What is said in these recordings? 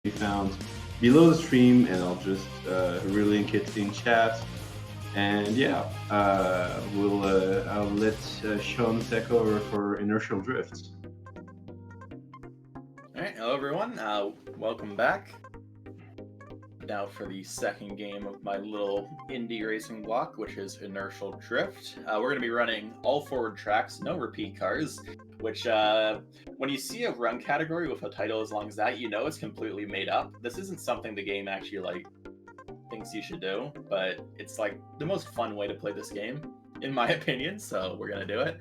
be found below the stream, and I'll just relink it in chat. And yeah, I'll let Sean take over for Inertial Drift. Alright, hello everyone, welcome back. Now for the second game of my little indie racing block, which is Inertial Drift. We're going to be running all forward tracks, no repeat cars, which when you see a run category with a title as long as that, you know it's completely made up. This isn't something the game actually thinks you should do, but it's the most fun way to play this game, in my opinion, so we're going to do it.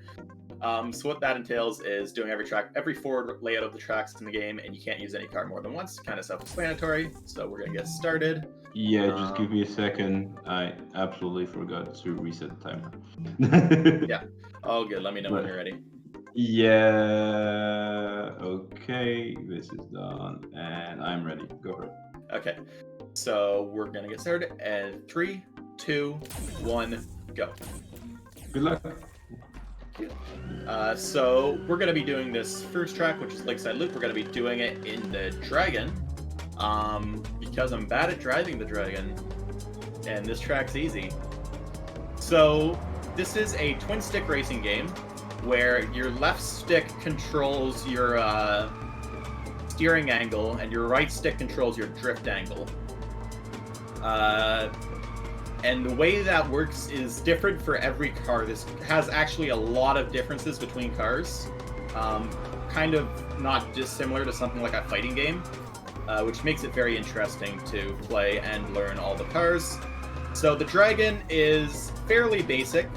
So what that entails is doing every forward layout of the tracks in the game, and you can't use any car more than once. Kind of self-explanatory. So we're gonna get started. Yeah, just give me a second. I absolutely forgot to reset the timer. Yeah. Oh, good. Let me know when you're ready. Yeah. Okay. This is done, and I'm ready. Go for it. Okay. So we're gonna get started. And 3, 2, 1, go. Good luck. So we're going to be doing this first track, which is Lakeside Loop. We're going to be doing it in the Dragon, because I'm bad at driving the Dragon, and this track's easy. So this is a twin stick racing game where your left stick controls your steering angle and your right stick controls your drift angle. And the way that works is different for every car. This has actually a lot of differences between cars. Kind of not dissimilar to something like a fighting game, which makes it very interesting to play and learn all the cars. So the Dragon is fairly basic.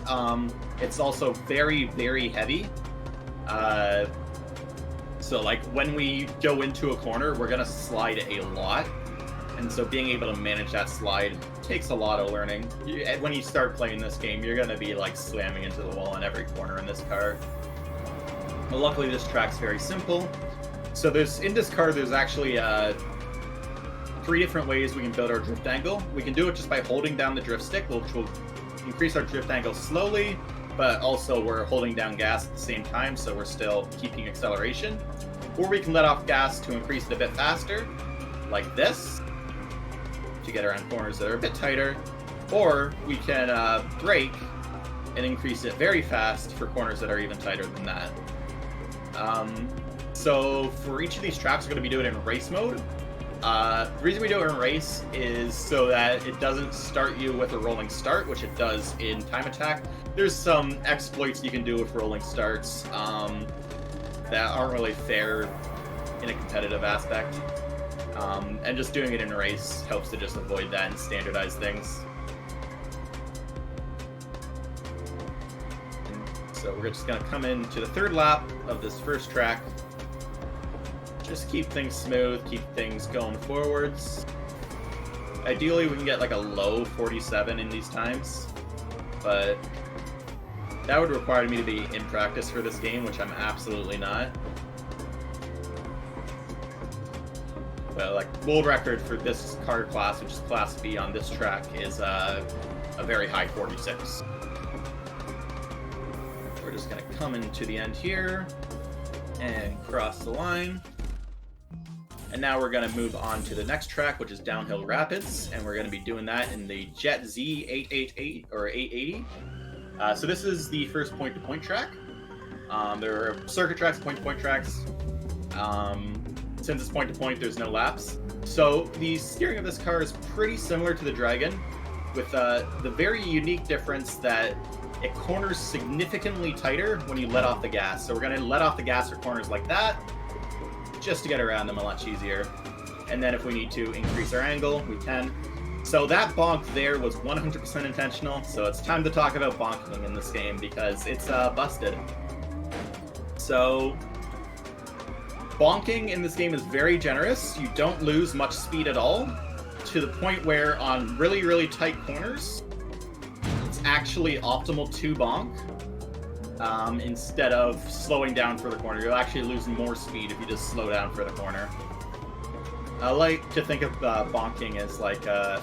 It's also very, very heavy. So when we go into a corner, we're gonna slide a lot. And so being able to manage that slide takes a lot of learning. When you start playing this game, you're going to be slamming into the wall in every corner in this car. But luckily this track's very simple. So in this car, there's actually 3 different ways we can build our drift angle. We can do it just by holding down the drift stick, which will increase our drift angle slowly, but also we're holding down gas at the same time, so we're still keeping acceleration. Or we can let off gas to increase it a bit faster, like this, to get around corners that are a bit tighter, or we can brake and increase it very fast for corners that are even tighter than that. So for each of these tracks, we're going to be doing it in race mode. The reason we do it in race is so that it doesn't start you with a rolling start, which it does in Time Attack. There's some exploits you can do with rolling starts that aren't really fair in a competitive aspect. And just doing it in a race helps to just avoid that and standardize things. So we're just going to come into the third lap of this first track. Just keep things smooth, keep things going forwards. Ideally, we can get a low 47 in these times, but that would require me to be in practice for this game, which I'm absolutely not. But world record for this car class, which is Class B on this track, is a very high 46. We're just going to come into the end here and cross the line. And now we're going to move on to the next track, which is Downhill Rapids, and we're going to be doing that in the Jet Z 888 or 880. So this is the first point-to-point track. There are circuit tracks, point-to-point tracks. Since it's point-to-point, there's no laps. So the steering of this car is pretty similar to the Dragon, with the very unique difference that it corners significantly tighter when you let off the gas. So we're going to let off the gas for corners like that, just to get around them a lot easier. And then if we need to increase our angle, we can. So that bonk there was 100% intentional, so it's time to talk about bonking in this game, because it's busted. So bonking in this game is very generous. You don't lose much speed at all, to the point where on really, really tight corners, it's actually optimal to bonk instead of slowing down for the corner. You'll actually lose more speed if you just slow down for the corner. I like to think of bonking as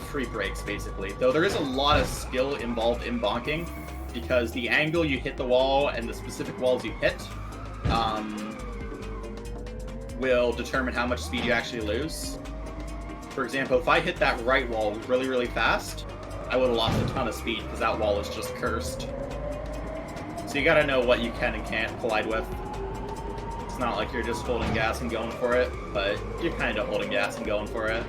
free brakes, basically. Though there is a lot of skill involved in bonking, because the angle you hit the wall and the specific walls you hit will determine how much speed you actually lose. For example, if I hit that right wall really, really fast, I would have lost a ton of speed because that wall is just cursed. So you gotta know what you can and can't collide with. It's not like you're just holding gas and going for it, but you're kind of holding gas and going for it.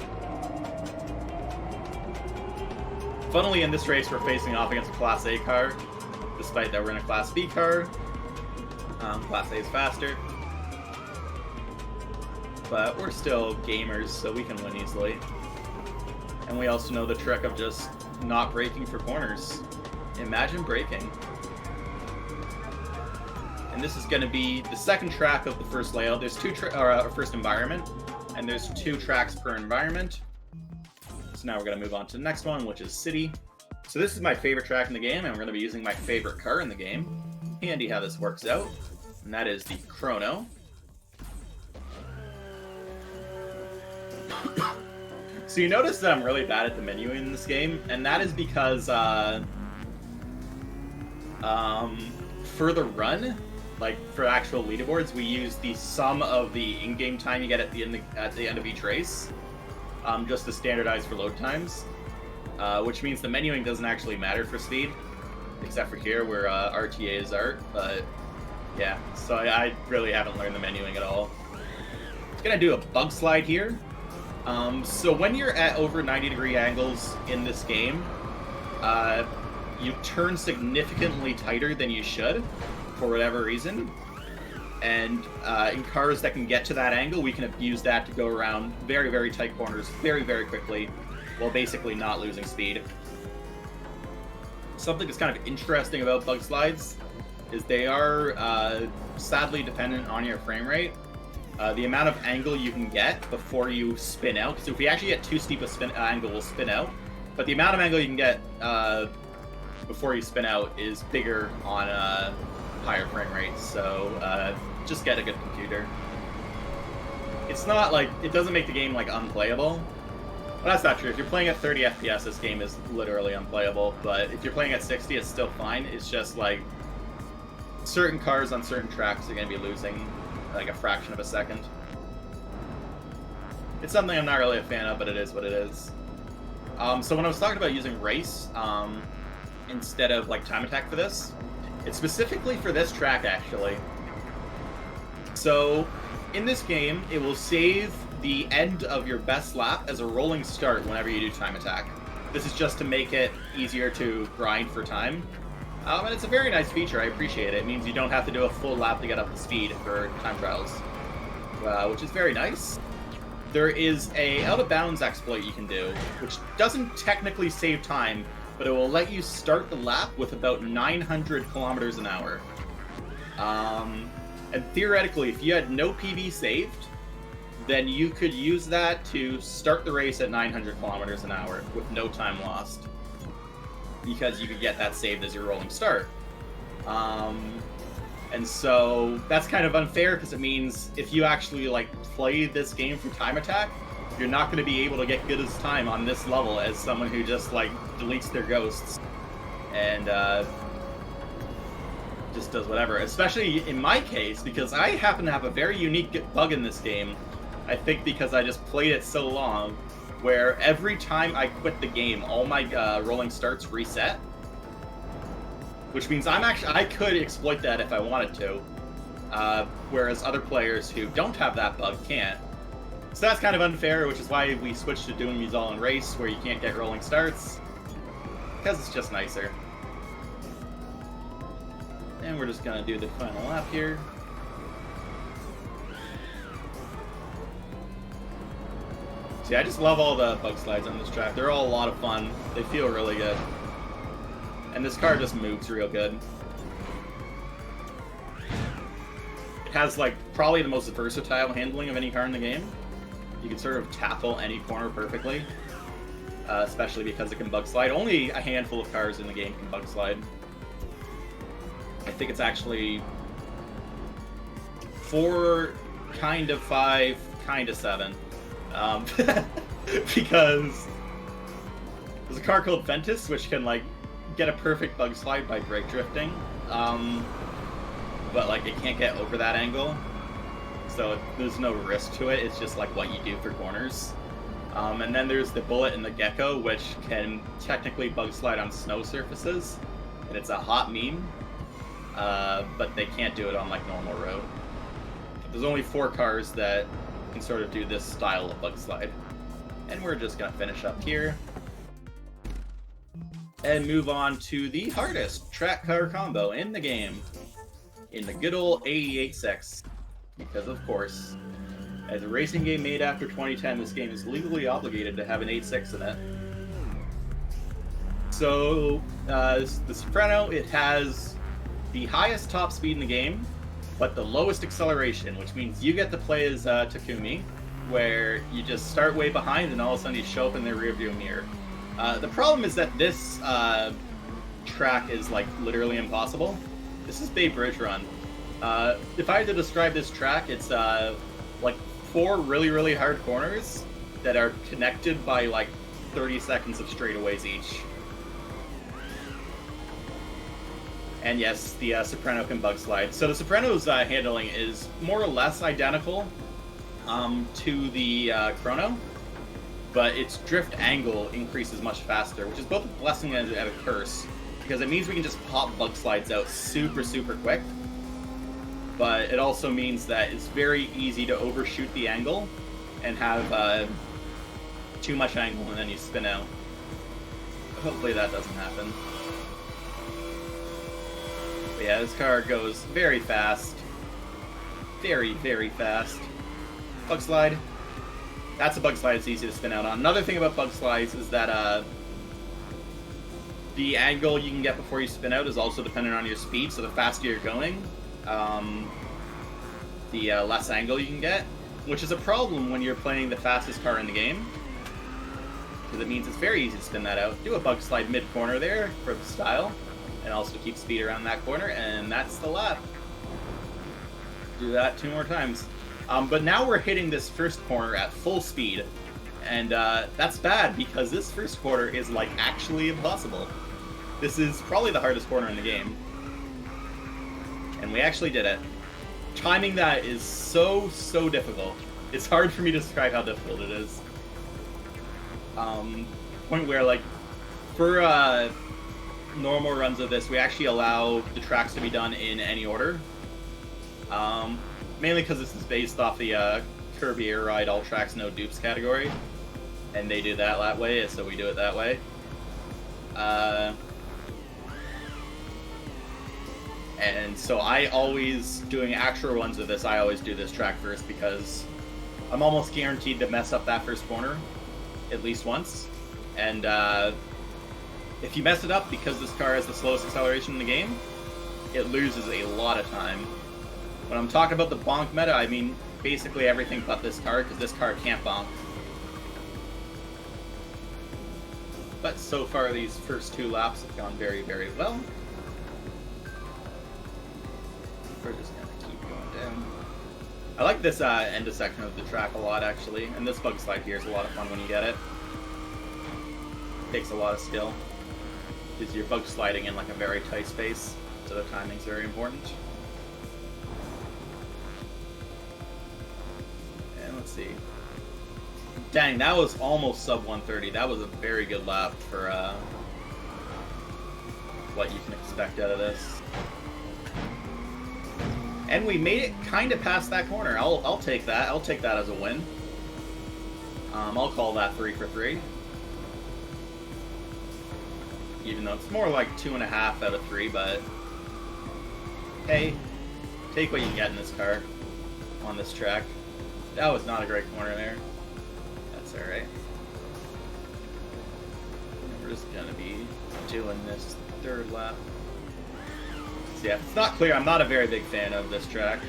Funnily, in this race, we're facing off against a Class A car, despite that we're in a Class B car. Class A is faster. But we're still gamers, so we can win easily. And we also know the trick of just not braking for corners. Imagine braking. And this is going to be the second track of the first layout. There's first environment, and there's 2 tracks per environment. So now we're going to move on to the next one, which is City. So this is my favorite track in the game, and we're going to be using my favorite car in the game. Handy how this works out. And that is the Chrono. So you notice that I'm really bad at the menuing in this game, and that is because for the run, like for actual leaderboards, we use the sum of the in-game time you get at the end of each race, just to standardize for load times, which means the menuing doesn't actually matter for speed, except for here where RTA is art. But yeah, so I really haven't learned the menuing at all. I'm gonna do a bug slide here. So when you're at over 90-degree angles in this game, you turn significantly tighter than you should, for whatever reason. And in cars that can get to that angle, we can abuse that to go around very, very tight corners very, very quickly, while basically not losing speed. Something that's kind of interesting about bug slides is they are sadly dependent on your frame rate. The amount of angle you can get before you spin out. So if you actually get too steep a spin angle, will spin out. But the amount of angle you can get before you spin out is bigger on higher frame rates. So just get a good computer. It's not like, it doesn't make the game like unplayable. Well, that's not true. If you're playing at 30 FPS, this game is literally unplayable. But if you're playing at 60, it's still fine. It's just like certain cars on certain tracks are going to be losing like a fraction of a second. It's something I'm not really a fan of, but it is what it is. So when I was talking about using race instead of like time attack for this, it's specifically for this track actually. So in this game, it will save the end of your best lap as a rolling start whenever you do time attack. This is just to make it easier to grind for time. And it's a very nice feature, I appreciate it. It means you don't have to do a full lap to get up to speed for time trials, which is very nice. There is a out of bounds exploit you can do, which doesn't technically save time, but it will let you start the lap with about 900 kilometers an hour. And theoretically, if you had no PV saved, then you could use that to start the race at 900 kilometers an hour with no time lost, because you could get that saved as your rolling start. And so that's kind of unfair, because it means if you actually like play this game for time attack, you're not going to be able to get good as time on this level as someone who just like deletes their ghosts and just does whatever. Especially in my case, because I happen to have a very unique bug in this game. I think because I just played it so long, where every time I quit the game, all my rolling starts reset. Which means I could exploit that if I wanted to, whereas other players who don't have that bug can't. So that's kind of unfair, which is why we switched to doing these all in race, where you can't get rolling starts, because it's just nicer. And we're just gonna do the final lap here. See, I just love all the bug slides on this track. They're all a lot of fun. They feel really good. And this car just moves real good. It has like probably the most versatile handling of any car in the game. You can sort of tackle any corner perfectly, especially because it can bug slide. Only a handful of cars in the game can bug slide. I think it's actually 4, kind of 5, kind of 7. Because there's a car called Ventus, which can like get a perfect bug slide by brake drifting, but like it can't get over that angle, so there's no risk to it. It's just like what you do for corners. And then there's the Bullet and the Gecko, which can technically bug slide on snow surfaces, and it's a hot meme, but they can't do it on like normal road. There's only 4 cars that can sort of do this style of bug slide. And we're just gonna finish up here and move on to the hardest track car combo in the game, in the good old 88.6, because of course, as a racing game made after 2010, this game is legally obligated to have an 8.6 in it. So, the Soprano, it has the highest top speed in the game, but the lowest acceleration, which means you get to play as Takumi, where you just start way behind and all of a sudden you show up in the rearview mirror. The problem is that this track is like literally impossible. This is Bay Bridge Run. If I had to describe this track, it's like 4 really, really hard corners that are connected by like 30 seconds of straightaways each. And yes, the Soprano can bug slide. So the Soprano's handling is more or less identical to the Chrono, but its drift angle increases much faster, which is both a blessing and a curse, because it means we can just pop bug slides out super, super quick. But it also means that it's very easy to overshoot the angle and have too much angle and then you spin out. Hopefully that doesn't happen. But yeah, this car goes very fast. Very, very fast. Bug slide. That's a bug slide it's easy to spin out on. Another thing about bug slides is that the angle you can get before you spin out is also dependent on your speed, so the faster you're going, the less angle you can get, which is a problem when you're playing the fastest car in the game, because it means it's very easy to spin that out. Do a bug slide mid-corner there for the style, and also keep speed around that corner, and that's the lap. Do that 2 more times. But now we're hitting this first corner at full speed, and that's bad because this first corner is like actually impossible. This is probably the hardest corner in the game. And we actually did it. Timing that is so difficult. It's hard for me to describe how difficult it is. Point where, like, for normal runs of this, we actually allow the tracks to be done in any order. Mainly because this is based off the Kirby Air Ride All Tracks No Dupes category. And they do that way, so we do it that way. And so I always, doing actual runs of this, I always do this track first because I'm almost guaranteed to mess up that first corner at least once. And if you mess it up because this car has the slowest acceleration in the game, it loses a lot of time. When I'm talking about the bonk meta, I mean basically everything but this car, because this car can't bonk. But so far these first 2 laps have gone very, very well. We're just gonna keep going down. I like this end section of the track a lot, actually, and this bug slide here is a lot of fun when you get it. Takes a lot of skill, because you're bug sliding in like a very tight space, so the timing's very important. And let's see. Dang, that was almost sub 130. That was a very good lap for what you can expect out of this. And we made it kind of past that corner. I'll take that. I'll take that as a win. I'll call that 3 for 3. Even though it's more like 2.5 out of 3, but hey, take what you can get in this car on this track. That was not a great corner there. That's alright. We're just gonna be doing this 3rd lap. So yeah, it's not clear. I'm not a very big fan of this track.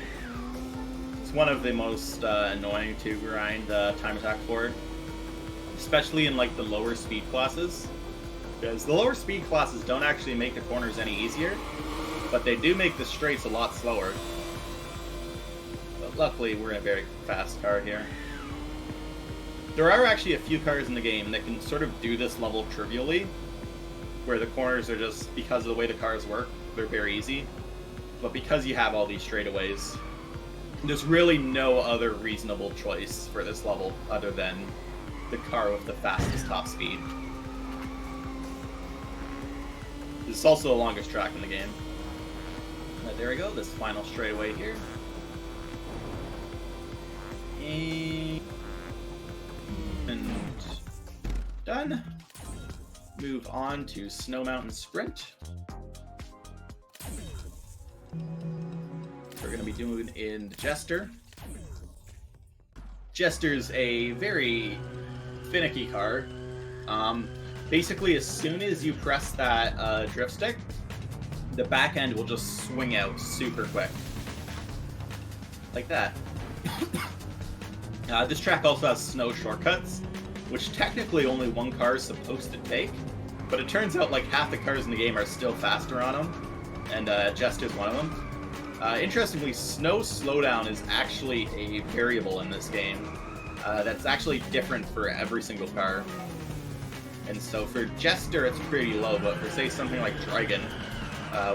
It's one of the most annoying to grind time attack for, especially in like the lower speed classes. Because the lower speed classes don't actually make the corners any easier, but they do make the straights a lot slower. But luckily, we're in a very fast car here. There are actually a few cars in the game that can sort of do this level trivially, where the corners are just, because of the way the cars work, they're very easy. But because you have all these straightaways, there's really no other reasonable choice for this level other than the car with the fastest top speed. This is also the longest track in the game. But there we go, this final straightaway here. And done. Move on to Snow Mountain Sprint. We're going to be doing in the Jester. Jester's a very finicky car. Basically, as soon as you press that drift stick, the back end will just swing out super quick. Like that. This track also has snow shortcuts, which technically only one car is supposed to take, but it turns out like half the cars in the game are still faster on them, and Jester's one of them. Interestingly, snow slowdown is actually a variable in this game that's actually different for every single car. And so for Jester, it's pretty low, but for say something like Dragon,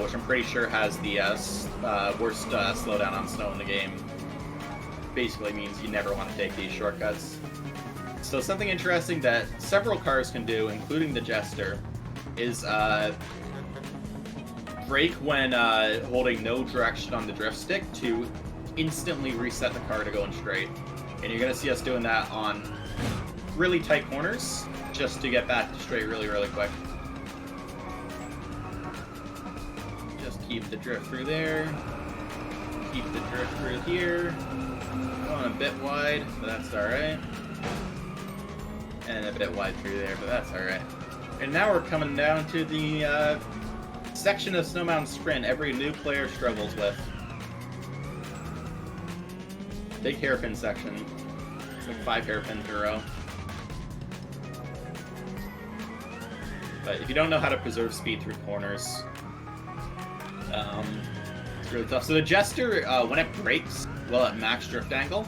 which I'm pretty sure has the worst slowdown on snow in the game, basically means you never want to take these shortcuts. So something interesting that several cars can do, including the Jester, is brake when holding no direction on the drift stick to instantly reset the car to going straight. And you're going to see us doing that on really tight corners, just to get back to straight really, really quick. Just keep the drift through there. Keep the drift through here. Going a bit wide, but that's alright. And a bit wide through there, but that's alright. And now we're coming down to the section of Snow Mountain Sprint every new player struggles with. Big hairpin section. It's like 5 hairpins in a row. But if you don't know how to preserve speed through corners, it's really tough. So the Jester, when it brakes, well, at max drift angle,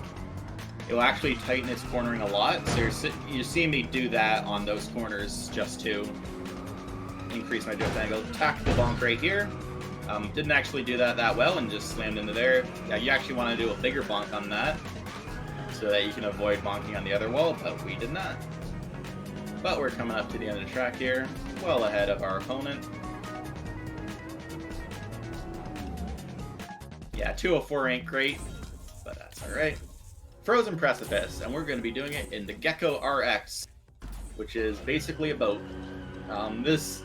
it will actually tighten its cornering a lot. So you're seeing me do that on those corners just to increase my drift angle. Tactical bonk right here. Didn't actually do that well and just slammed into there. Yeah, you actually want to do a bigger bonk on that so that you can avoid bonking on the other wall, but we did not. But we're coming up to the end of the track here, well ahead of our opponent. Yeah, 204 ain't great, but that's alright. Frozen Precipice, and we're going to be doing it in the Gecko RX, which is basically a boat. This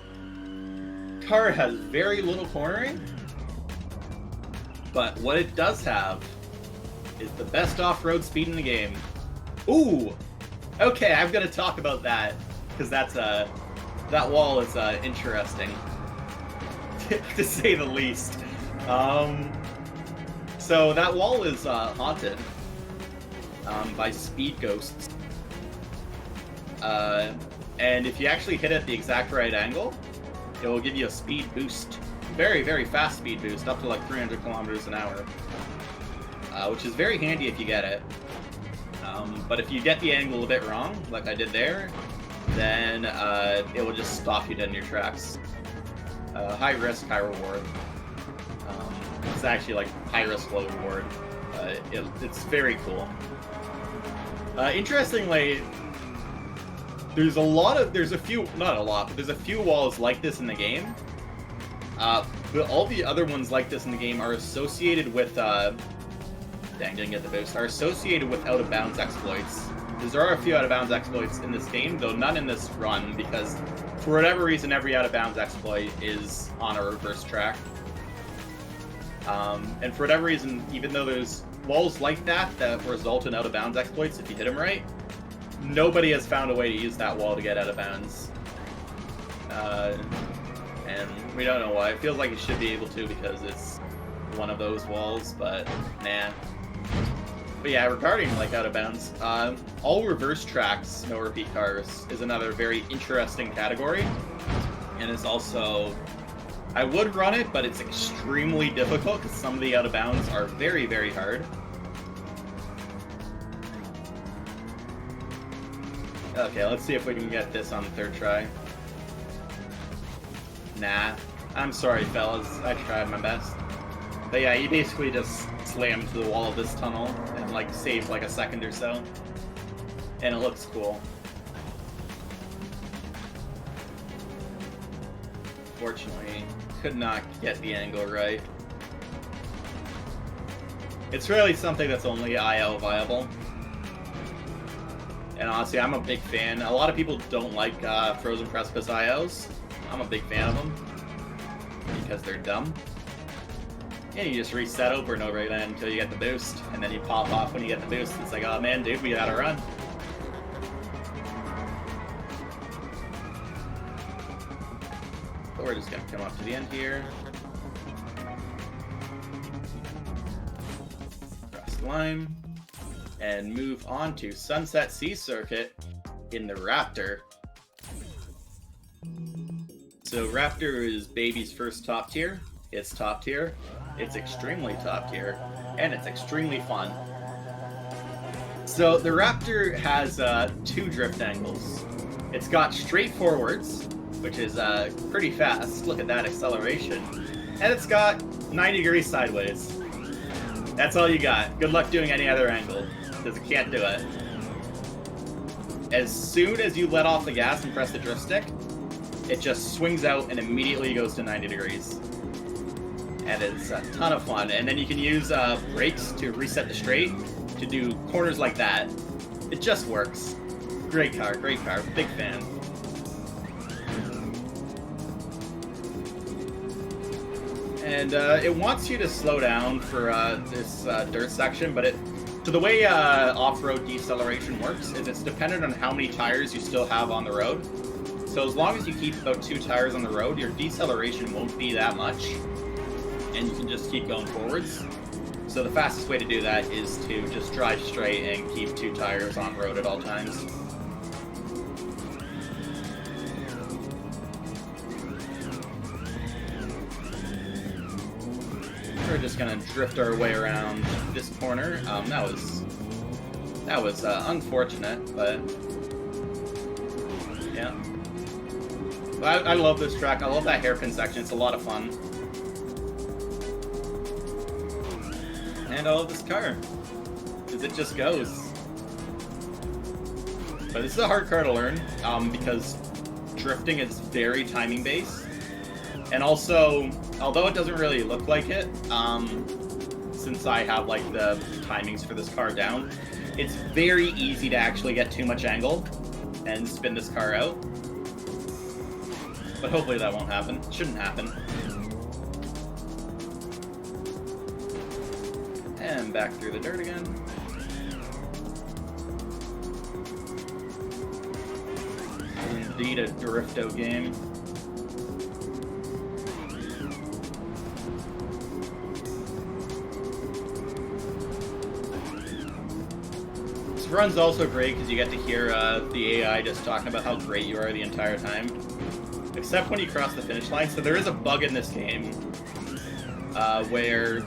car has very little cornering, but what it does have is the best off-road speed in the game. Ooh! Okay, I'm going to talk about that, because that's that wall is interesting, to say the least. So that wall is haunted by speed ghosts. And if you actually hit it at the exact right angle, it will give you a speed boost. Very, very fast speed boost, up to like 300 kilometers an hour. Which is very handy if you get it. But if you get the angle a bit wrong, like I did there, then it will just stop you dead in your tracks. High risk, high reward. It's actually like high risk, low reward. It's very cool. Interestingly, there's a few walls like this in the game. But all the other ones like this in the game are associated with dang, didn't get the boost. Are associated with out-of-bounds exploits. Because there are a few out-of-bounds exploits in this game, though none in this run, because for whatever reason, every out-of-bounds exploit is on a reverse track. And for whatever reason, even though there's walls like that result in out-of-bounds exploits if you hit them right, nobody has found a way to use that wall to get out of bounds. And we don't know why. It feels like it should be able to because it's one of those walls, but nah. But yeah, regarding like out of bounds, all reverse tracks, no repeat cars, is another very interesting category. And it's also, I would run it, but it's extremely difficult because some of the out of bounds are very, very hard. Okay, let's see if we can get this on the third try. Nah. I'm sorry, fellas. I tried my best. But yeah, you basically just slammed to the wall of this tunnel and like saved like a second or so. And it looks cool. unfortunately, could not get the angle right. It's really something that's only IL viable. And honestly, I'm a big fan. A lot of people don't like Frozen Precipice IOs. I'm a big fan of them because they're dumb. And you just reset over and over again until you get the boost, and then you pop off when you get the boost. It's like, oh man, dude, we gotta run. But we're just gonna come up to the end here. Cross the line. And move on to Sunset Sea Circuit in the Raptor. So Raptor is Baby's first top tier. It's top tier. It's extremely top tier, and it's extremely fun. So the Raptor has 2 drift angles. It's got straight forwards, which is pretty fast. Look at that acceleration. And it's got 90 degrees sideways. That's all you got. Good luck doing any other angle, because it can't do it. As soon as you let off the gas and press the drift stick, it just swings out and immediately goes to 90 degrees. And it's a ton of fun. And then you can use brakes to reset the straight to do corners like that. It just works. Great car, big fan. And it wants you to slow down for this dirt section, but so the way off-road deceleration works is it's dependent on how many tires you still have on the road. So as long as you keep about 2 tires on the road, your deceleration won't be that much, and you can just keep going forwards. So the fastest way to do that is to just drive straight and keep 2 tires on road at all times. We're just gonna drift our way around this corner. That was unfortunate, but yeah. But I love this track. I love that hairpin section. It's a lot of fun. And I love this car, because it just goes. But this is a hard car to learn, because drifting is very timing based. And also, although it doesn't really look like it, since I have like the timings for this car down, it's very easy to actually get too much angle and spin this car out. But hopefully that won't happen. It shouldn't happen. And back through the dirt again. Indeed a drifto game. This run's also great because you get to hear the AI just talking about how great you are the entire time. Except when you cross the finish line. So there is a bug in this game where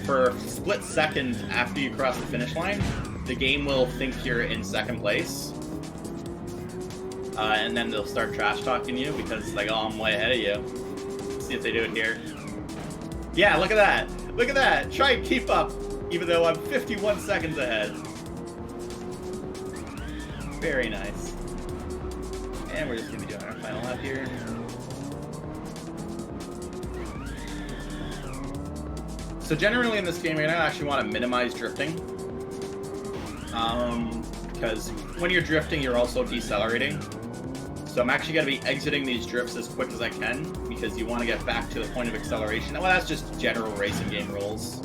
for a split second after you cross the finish line, the game will think you're in second place. And then they'll start trash talking you because it's like, oh, I'm way ahead of you. Let's see if they do it here. Yeah, look at that. Look at that. Try and keep up, even though I'm 51 seconds ahead. Very nice. And we're just going to be doing our final lap here. So generally in this game, you're going to actually want to minimize drifting. Because when you're drifting, you're also decelerating. So I'm actually going to be exiting these drifts as quick as I can, because you want to get back to the point of acceleration. Well, that's just general racing game rules.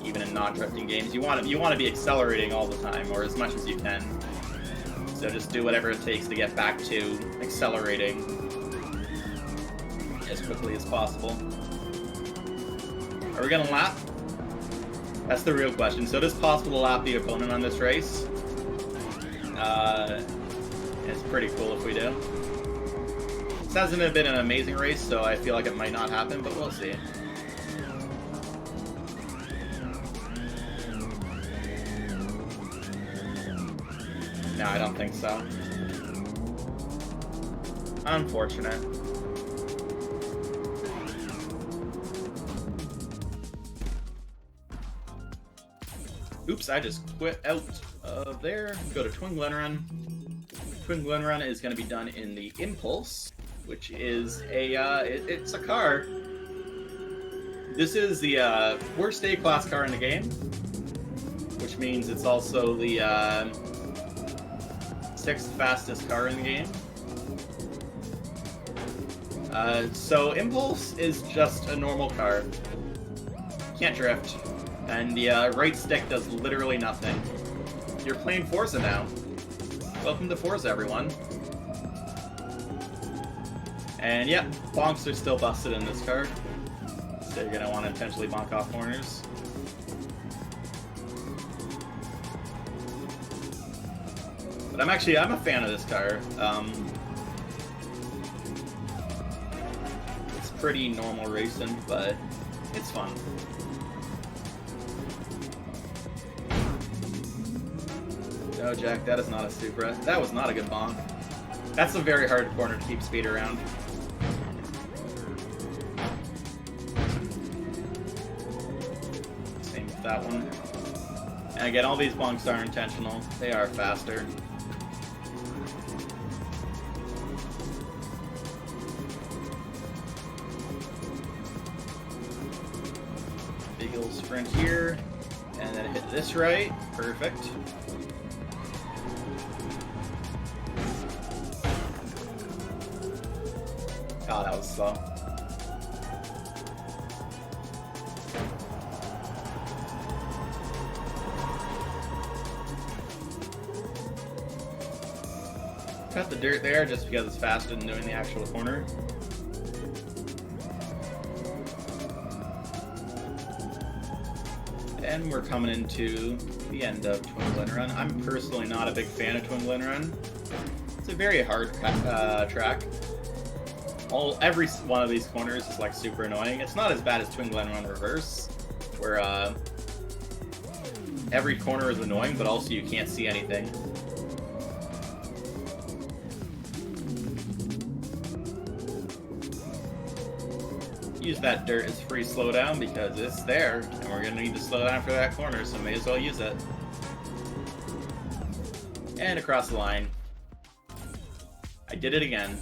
Even in non-drifting games, you want to be accelerating all the time, or as much as you can. So just do whatever it takes to get back to accelerating as quickly as possible. Are we gonna lap? That's the real question. So it is possible to lap the opponent on this race. It's pretty cool if we do. This hasn't been an amazing race, so I feel like it might not happen, but we'll see. No, I don't think so. Unfortunate. Oops, I just quit out of there. Go to Twin Glenron. Twin Glenron is going to be done in the Impulse. which is it's a car. This is the worst A-class car in the game, which means it's also the 6th fastest car in the game. So Impulse is just a normal car. Can't drift. And the right stick does literally nothing. You're playing Forza now. Welcome to Forza, everyone. And yep, bonks are still busted in this car. So you're gonna want to intentionally bonk off corners. But I'm a fan of this car. It's pretty normal racing, but it's fun. No, Jack, that is not a Supra. That was not a good bonk. That's a very hard corner to keep speed around. Same with that one. And again, all these bonks are intentional. They are faster. Big little sprint here. And then hit this right. Perfect. Oh, that was slow. Cut the dirt there just because it's faster than doing the actual corner. And we're coming into the end of Twin Glenron. I'm personally not a big fan of Twin Glenron. It's a very hard track. Every one of these corners is like super annoying. It's not as bad as Twin Glenron Reverse, where every corner is annoying, but also you can't see anything. Use that dirt as free slowdown because it's there, and we're going to need to slow down for that corner, so may as well use it. And across the line. I did it again.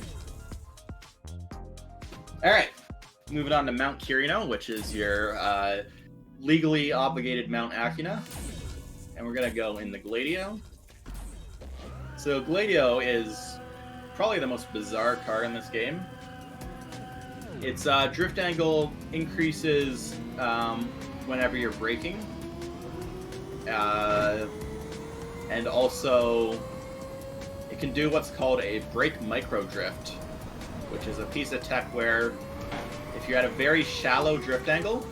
Alright, moving on to Mount Kirino, which is your legally obligated Mount Acuna. And we're going to go in the Gladio. So Gladio is probably the most bizarre car in this game. Its drift angle increases whenever you're braking. And also, it can do what's called a brake micro drift, which is a piece of tech where if you're at a very shallow drift angle,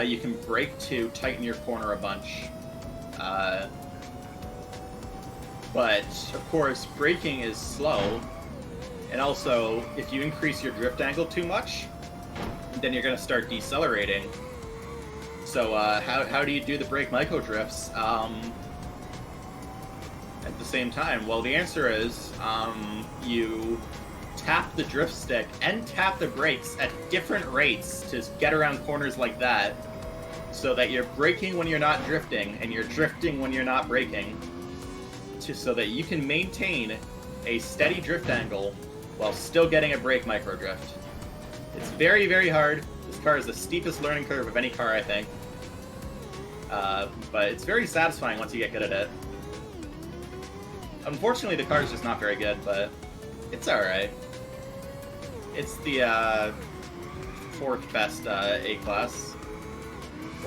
you can brake to tighten your corner a bunch. But, of course, braking is slow, and also, if you increase your drift angle too much, then you're going to start decelerating. So, how do you do the brake micro drifts at the same time? Well, the answer is you tap the drift stick and tap the brakes at different rates to get around corners like that, so that you're braking when you're not drifting and you're drifting when you're not braking, so that you can maintain a steady drift angle while still getting a brake micro drift. It's very, very hard. This car is the steepest learning curve of any car, I think. But it's very satisfying once you get good at it. Unfortunately, the car is just not very good, but it's alright. It's the 4th best A-class,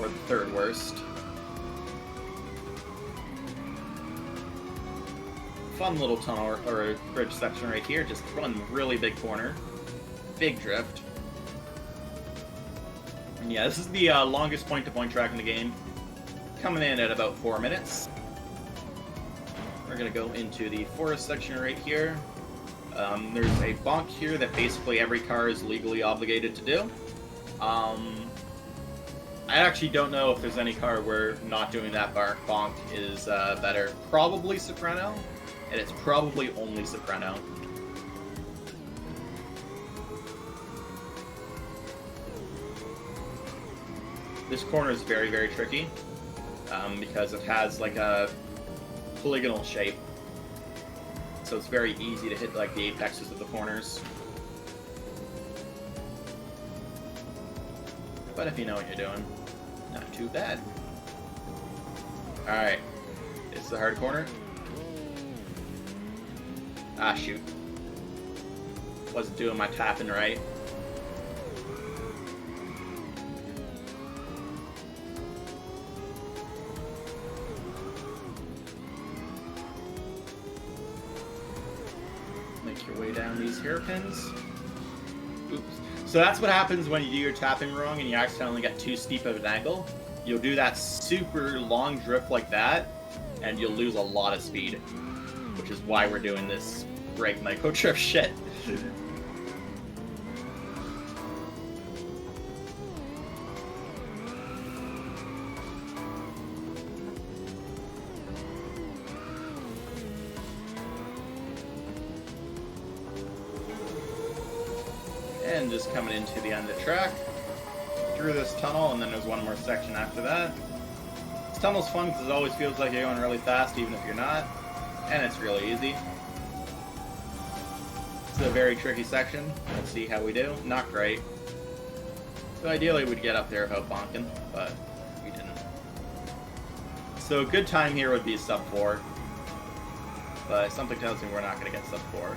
or the 3rd worst. Fun little tunnel or bridge section right here, just one really big corner. Big drift. And yeah, this is the longest point-to-point track in the game. Coming in at about 4 minutes. We're going to go into the forest section right here. There's a bonk here that basically every car is legally obligated to do. I actually don't know if there's any car where not doing that bonk is better. Probably Soprano, and it's probably only Soprano. This corner is very, very tricky because it has like a polygonal shape. so it's very easy to hit like the apexes of the corners. But if you know what you're doing, not too bad. Alright, it's the hard corner. Ah, shoot. Wasn't doing my tapping right. Make your way down these hairpins. Oops. So that's what happens when you do your tapping wrong and you accidentally get too steep of an angle. You'll do that super long drift like that, and you'll lose a lot of speed. Which is why we're doing this brake micro drift shit. And just coming into the end of the track, through this tunnel, and then there's one more section after that. This tunnel's fun because it always feels like you're going really fast, even if you're not, and it's really easy. It's a very tricky section. Let's see how we do. Not great. So ideally we'd get up there without bonking, but we didn't. So a good time here would be sub 4, but something tells me we're not going to get sub 4.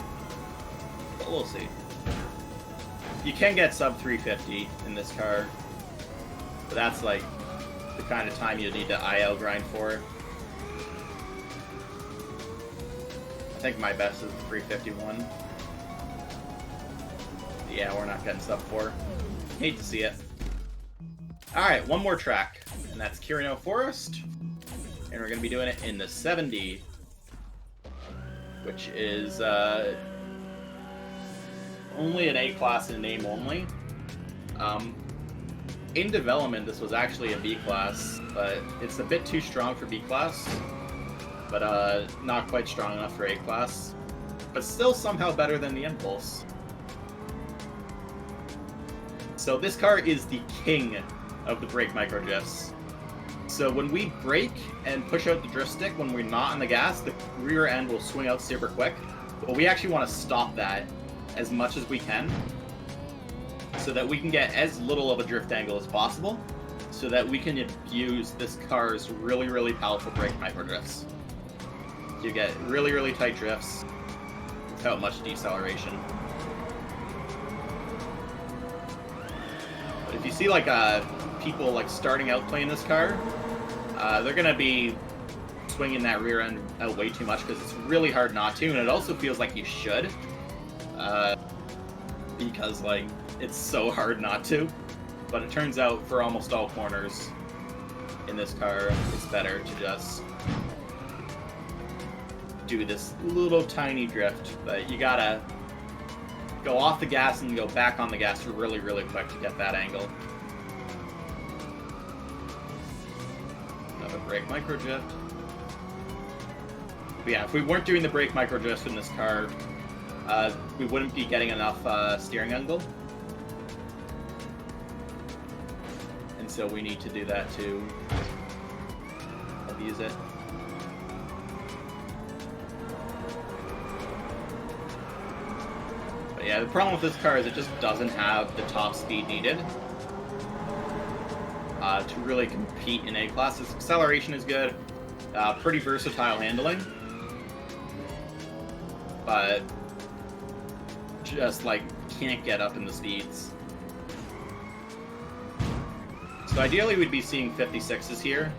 But we'll see. You can get sub 350 in this car, but that's like the kind of time you need to IL grind for. I think my best is the 351. Yeah, we're not getting sub 4. Hate to see it. Alright, one more track, and that's Kirino Forest. And we're going to be doing it in the 70, which is only an A-class in name only. In development, this was actually a B-class, but it's a bit too strong for B-class, but not quite strong enough for A-class, but still somehow better than the Impulse. So this car is the king of the brake micro drifts. So when we brake and push out the drift stick when we're not on the gas, the rear end will swing out super quick, but we actually want to stop that as much as we can so that we can get as little of a drift angle as possible so that we can use this car's really, really powerful brake micro drifts. You get really, really tight drifts without much deceleration. But if you see like people like starting out playing this car, they're gonna be swinging that rear end out way too much because it's really hard not to, and it also feels like you should, because like it's so hard not to. But it turns out for almost all corners in this car, it's better to just do this little tiny drift. But you gotta go off the gas and go back on the gas really, really quick to get that angle. Another brake micro drift. But yeah, if we weren't doing the brake micro drift in this car, we wouldn't be getting enough steering angle. And so we need to do that to abuse it. But yeah, the problem with this car is it just doesn't have the top speed needed to really compete in A-class. Its acceleration is good, pretty versatile handling, but just like can't get up in the speeds. So ideally we'd be seeing 56s here,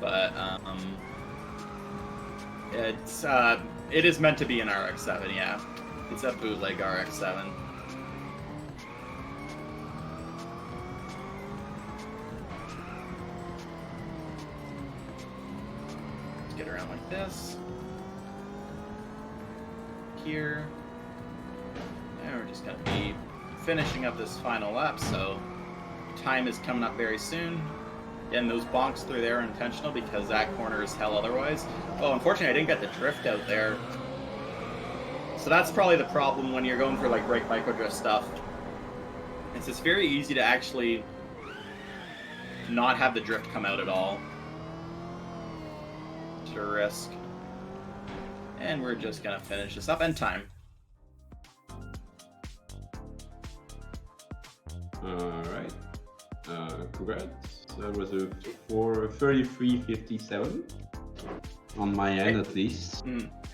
but it is meant to be an RX-7, yeah. It's a bootleg RX-7. Let's get around like this. Here. And we're just gonna be finishing up this final lap, so time is coming up very soon. And those bonks through there are intentional because that corner is hell otherwise. Oh, unfortunately I didn't get the drift out there. So that's probably the problem when you're going for like brake micro drift stuff. It's very easy to actually not have the drift come out at all. to risk. And we're just gonna finish this up in time. Alright. Congrats. That was a 33:57 on my end at least.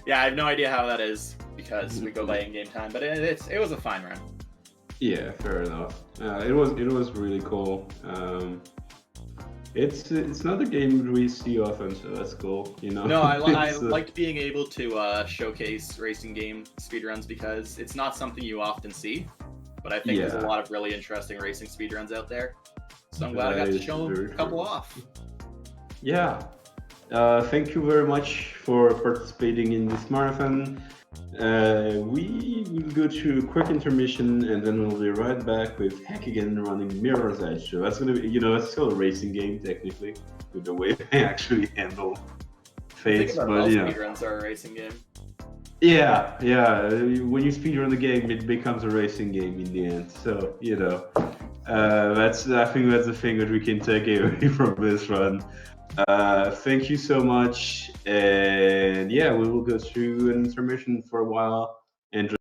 Yeah, I have no idea how that is because we go by in-game time, but it was a fine run. Yeah, fair enough. It was really cool. It's not a game we see often, so that's cool. You know. No, I liked being able to showcase racing game speedruns because it's not something you often see. But I think there's a lot of really interesting racing speedruns out there. So I'm glad I got to show a couple off. Yeah. Thank you very much for participating in this marathon. We will go to a quick intermission and then we'll be right back with Heck again running Mirror's Edge. So that's gonna be, it's still a racing game technically, with the way they actually handle fates. But speedruns are a racing game. Yeah. When you speedrun the game, it becomes a racing game in the end. So I think that's the thing that we can take away from this run. Thank you so much, and we will go through an intermission for a while and